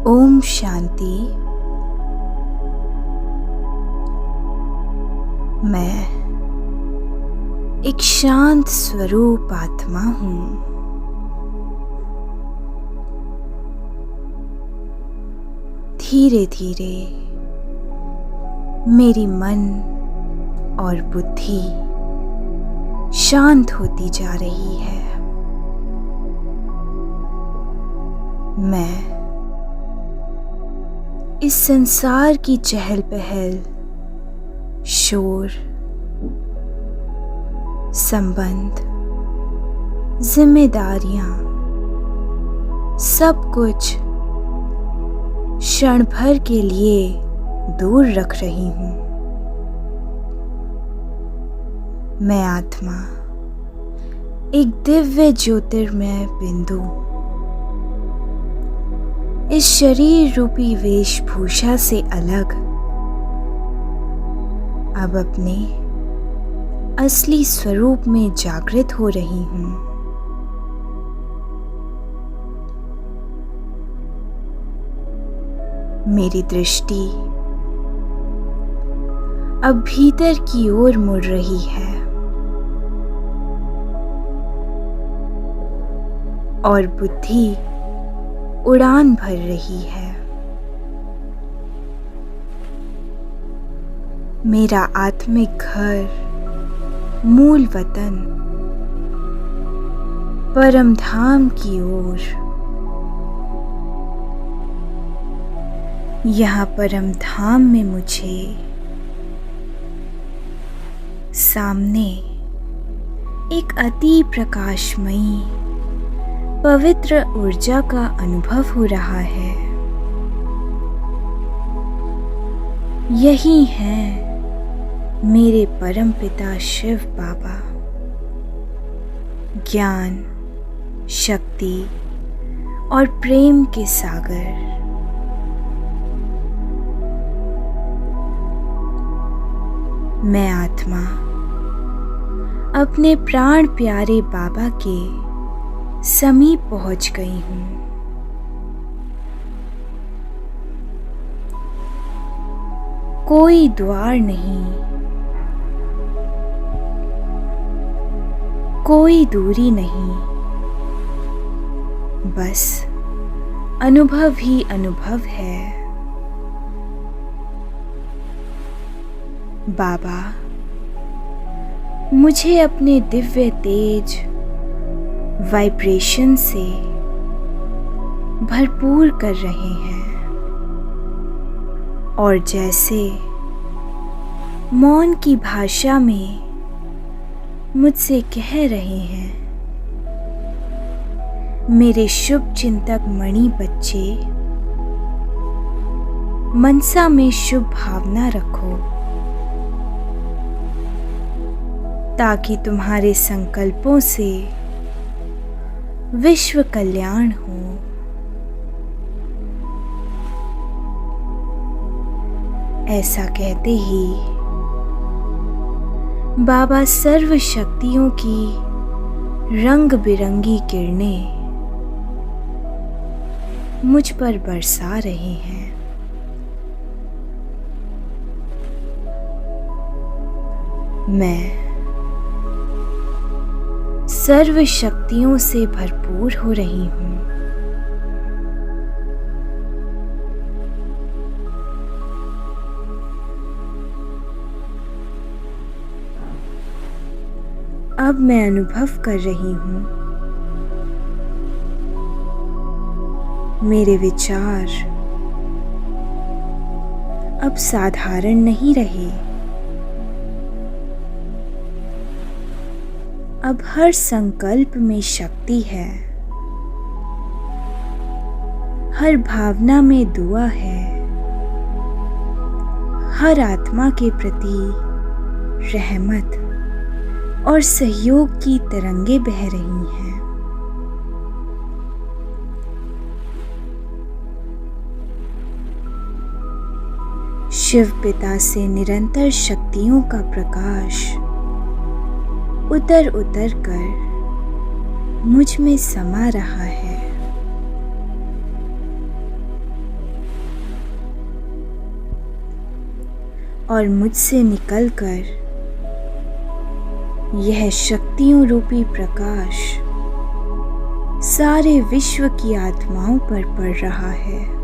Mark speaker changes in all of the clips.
Speaker 1: ओम शांति। मैं एक शांत स्वरूप आत्मा हूँ। धीरे धीरे मेरी मन और बुद्धि शांत होती जा रही है। मैं इस संसार की चहल पहल, शोर, संबंध, जिम्मेदारियां, सब कुछ क्षण भर के लिए दूर रख रही हूं। मैं आत्मा एक दिव्य ज्योतिर्मय बिंदु इस शरीर रूपी वेशभूषा से अलग अब अपने असली स्वरूप में जागृत हो रही हूं। मेरी दृष्टि अब भीतर की ओर मुड़ रही है और बुद्धि उड़ान भर रही है। मेरा आत्मिक घर, मूल वतन, परम धाम की ओर। यहाँ परम धाम में मुझे सामने एक अति प्रकाशमयी पवित्र ऊर्जा का अनुभव हो रहा है। यही है मेरे परम पिता शिव बाबा, ज्ञान, शक्ति और प्रेम के सागर। मैं आत्मा अपने प्राण प्यारे बाबा के समीप पहुंच गई हूं। कोई द्वार नहीं, कोई दूरी नहीं, बस अनुभव ही अनुभव है। बाबा मुझे अपने दिव्य तेज वाइब्रेशन से भरपूर कर रहे हैं और जैसे मौन की भाषा में मुझसे कह रहे हैं, मेरे शुभ चिंतक मणि बच्चे, मनसा में शुभ भावना रखो ताकि तुम्हारे संकल्पों से विश्व कल्याण हो। ऐसा कहते ही बाबा सर्व शक्तियों की रंग बिरंगी किरणें मुझ पर बरसा रहे हैं। मैं सर्व शक्तियों से भरपूर हो रही हूं। अब मैं अनुभव कर रही हूं, मेरे विचार अब साधारण नहीं रहे। अब हर संकल्प में शक्ति है, हर भावना में दुआ है, हर आत्मा के प्रति रहमत और सहयोग की तरंगे बह रही हैं। शिव पिता से निरंतर शक्तियों का प्रकाश उतर उतर कर मुझ में समा रहा है। और मुझसे निकलकर यह शक्तियों रूपी प्रकाश सारे विश्व की आत्माओं पर पड़ रहा है।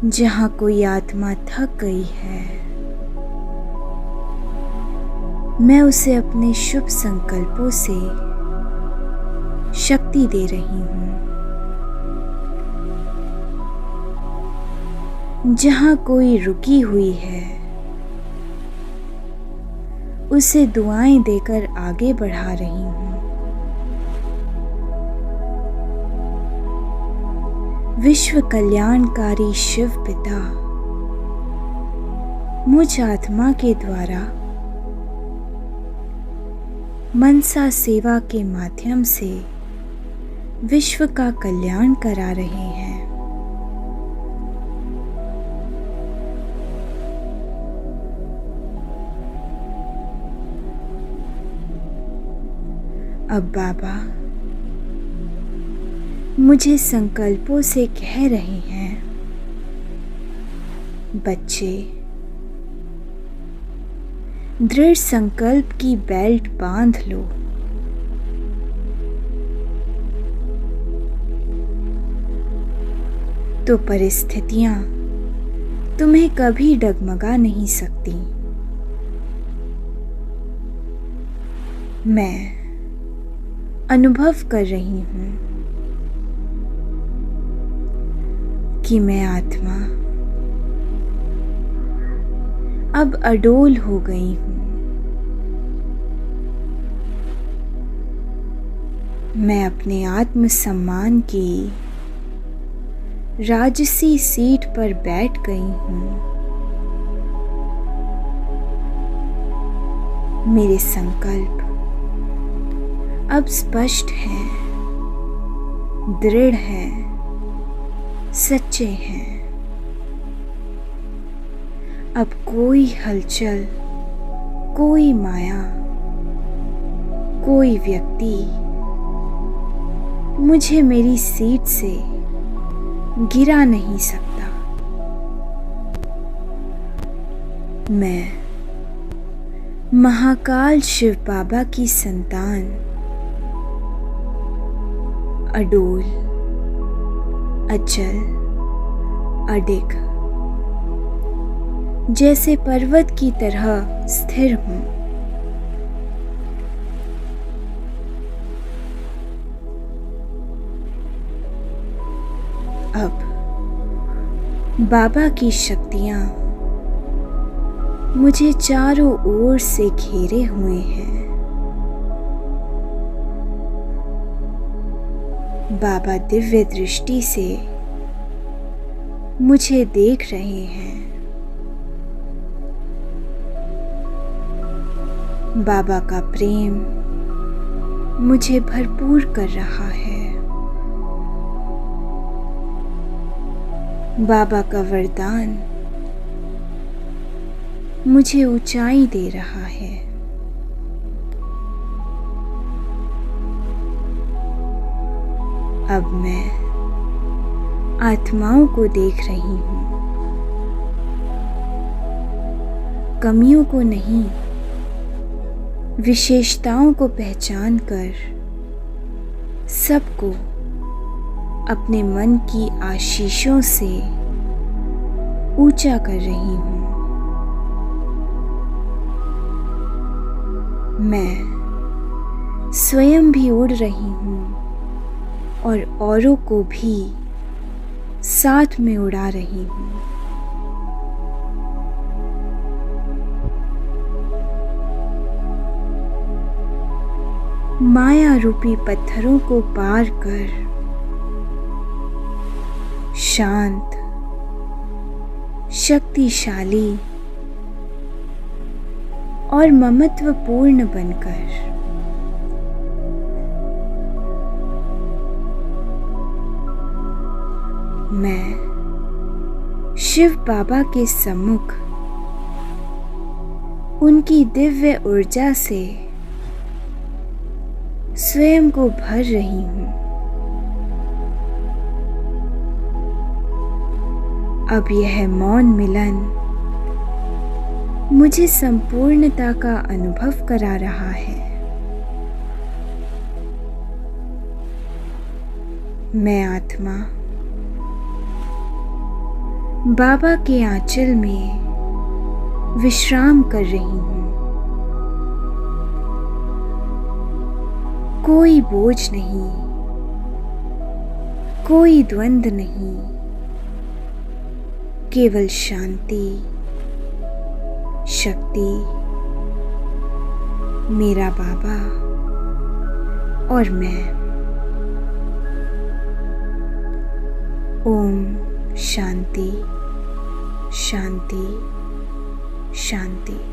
Speaker 1: जहां कोई आत्मा थक गई है, मैं उसे अपने शुभ संकल्पों से शक्ति दे रही हूं। जहां कोई रुकी हुई है, उसे दुआएं देकर आगे बढ़ा रही हूं। विश्व कल्याणकारी शिव पिता मुझ आत्मा के द्वारा मनसा सेवा के माध्यम से विश्व का कल्याण करा रहे हैं। अब बाबा मुझे संकल्पों से कह रहे हैं, बच्चे दृढ़ संकल्प की बेल्ट बांध लो। तो परिस्थितियां तुम्हें कभी डगमगा नहीं सकती। मैं अनुभव कर रही हूं कि मैं आत्मा अब अडोल हो गई हूं। मैं अपने आत्मसम्मान की राजसी सीट पर बैठ गई हूं। मेरे संकल्प अब स्पष्ट हैं, दृढ़ हैं, सच्चे हैं। अब कोई हलचल, कोई माया, कोई व्यक्ति मुझे मेरी सीट से गिरा नहीं सकता। मैं महाकाल शिव बाबा की संतान अडोल, अचल, अडिग जैसे पर्वत की तरह स्थिर हूं। अब बाबा की शक्तियां मुझे चारों ओर से घेरे हुए हैं। बाबा दिव्य दृष्टि से मुझे देख रहे हैं। बाबा का प्रेम मुझे भरपूर कर रहा है। बाबा का वरदान मुझे ऊंचाई दे रहा है। अब मैं आत्माओं को देख रही हूं, कमियों को नहीं, विशेषताओं को पहचान कर सबको अपने मन की आशीषों से ऊंचा कर रही हूं। मैं स्वयं भी उड़ रही हूं और औरों को भी साथ में उड़ा रही हूं। माया रूपी पत्थरों को पार कर शांत, शक्तिशाली और ममत्वपूर्ण बनकर मैं शिव बाबा के सम्मुख उनकी दिव्य ऊर्जा से स्वयं को भर रही हूं। अब यह मौन मिलन मुझे संपूर्णता का अनुभव करा रहा है। मैं आत्मा बाबा के आंचल में विश्राम कर रही हूँ। कोई बोझ नहीं, कोई द्वंद नहीं, केवल शांति, शक्ति, मेरा बाबा और मैं। ओम शांति, शांति, शांति।